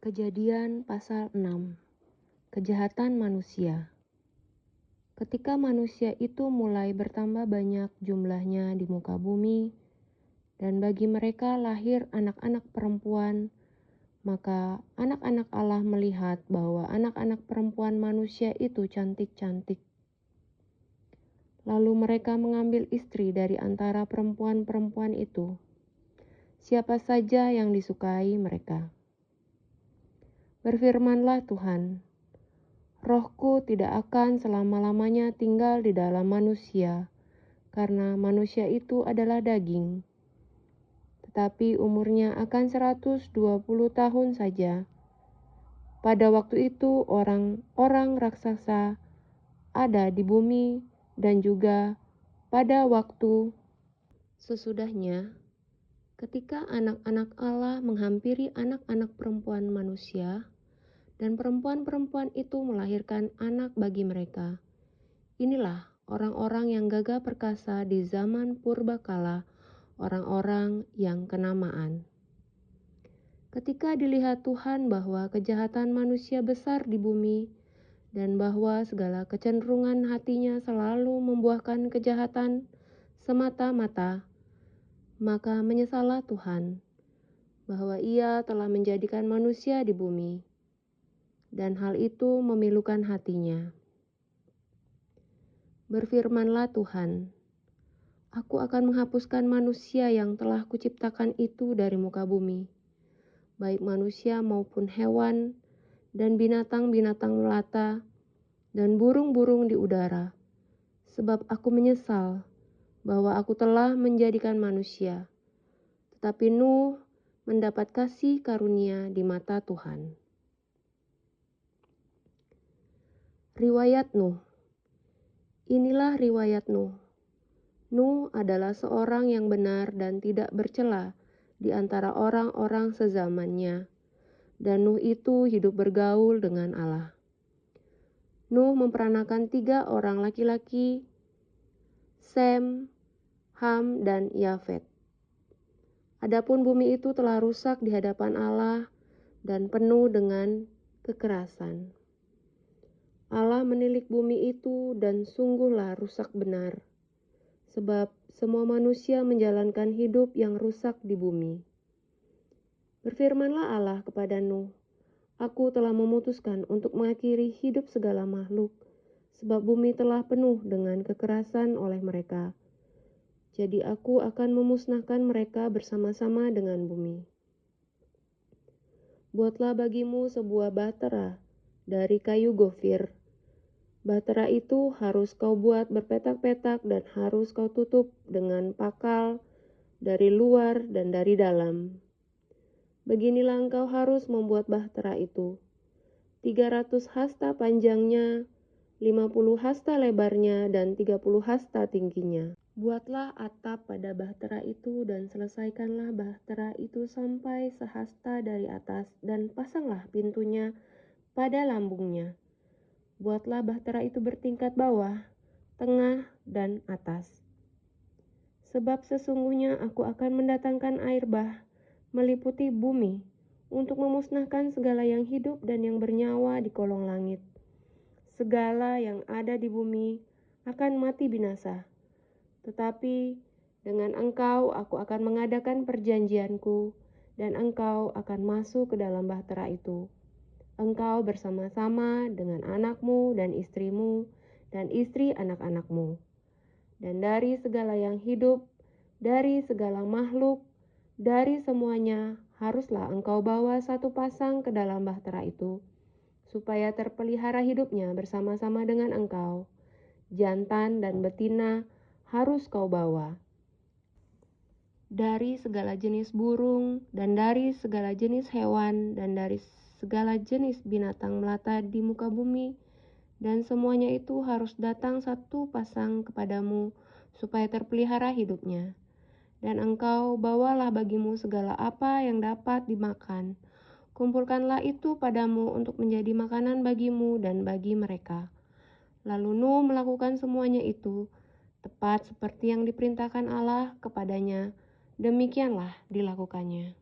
Kejadian pasal 6. Kejahatan manusia. Ketika manusia itu mulai bertambah banyak jumlahnya di muka bumi, dan bagi mereka lahir anak-anak perempuan, maka anak-anak Allah melihat bahwa anak-anak perempuan manusia itu cantik-cantik. Lalu mereka mengambil istri dari antara perempuan-perempuan itu, siapa saja yang disukai mereka. Berfirmanlah Tuhan, Rohku tidak akan selama-lamanya tinggal di dalam manusia, karena manusia itu adalah daging. Tetapi umurnya akan 120 tahun saja. Pada waktu itu orang-orang raksasa ada di bumi, dan juga pada waktu sesudahnya, ketika anak-anak Allah menghampiri anak-anak perempuan manusia, dan perempuan-perempuan itu melahirkan anak bagi mereka. Inilah orang-orang yang gagah perkasa di zaman purbakala, orang-orang yang kenamaan. Ketika dilihat Tuhan bahwa kejahatan manusia besar di bumi, dan bahwa segala kecenderungan hatinya selalu membuahkan kejahatan semata-mata, maka menyesallah Tuhan bahwa Ia telah menjadikan manusia di bumi, dan hal itu memilukan hatinya. Berfirmanlah Tuhan, Aku akan menghapuskan manusia yang telah kuciptakan itu dari muka bumi, baik manusia maupun hewan, dan binatang-binatang melata, dan burung-burung di udara, sebab aku menyesal bahwa aku telah menjadikan manusia. Tetapi Nuh mendapat kasih karunia di mata Tuhan. Riwayat Nuh. Inilah riwayat Nuh. Nuh adalah seorang yang benar dan tidak bercela di antara orang-orang sezamannya, dan Nuh itu hidup bergaul dengan Allah. Nuh memperanakan 3 orang laki-laki, Sem, Ham, dan Yafet. Adapun bumi itu telah rusak di hadapan Allah dan penuh dengan kekerasan. Allah menilik bumi itu dan sungguhlah rusak benar, sebab semua manusia menjalankan hidup yang rusak di bumi. Berfirmanlah Allah kepada Nuh, Aku telah memutuskan untuk mengakhiri hidup segala makhluk, sebab bumi telah penuh dengan kekerasan oleh mereka. Jadi aku akan memusnahkan mereka bersama-sama dengan bumi. Buatlah bagimu sebuah bahtera dari kayu gofir. Bahtera itu harus kau buat berpetak-petak dan harus kau tutup dengan pakal dari luar dan dari dalam. Beginilah engkau harus membuat bahtera itu. 300 hasta panjangnya, 50 hasta lebarnya, dan 30 hasta tingginya. Buatlah atap pada bahtera itu dan selesaikanlah bahtera itu sampai sehasta dari atas dan pasanglah pintunya pada lambungnya. Buatlah bahtera itu bertingkat bawah, tengah, dan atas. Sebab sesungguhnya aku akan mendatangkan air bah meliputi bumi untuk memusnahkan segala yang hidup dan yang bernyawa di kolong langit. Segala yang ada di bumi akan mati binasa. Tetapi dengan engkau aku akan mengadakan perjanjianku, dan engkau akan masuk ke dalam bahtera itu. Engkau bersama-sama dengan anakmu dan istrimu, dan istri anak-anakmu. Dan dari segala yang hidup, dari segala makhluk, dari semuanya, haruslah engkau bawa 1 pasang ke dalam bahtera itu, supaya terpelihara hidupnya bersama-sama dengan engkau. Jantan dan betina harus kau bawa. Dari segala jenis burung, dan dari segala jenis hewan, dan dari segala jenis binatang melata di muka bumi, dan semuanya itu harus datang 1 pasang kepadamu, supaya terpelihara hidupnya. Dan engkau bawalah bagimu segala apa yang dapat dimakan. Kumpulkanlah itu padamu untuk menjadi makanan bagimu dan bagi mereka. Lalu Nuh melakukan semuanya itu, tepat seperti yang diperintahkan Allah kepadanya, demikianlah dilakukannya.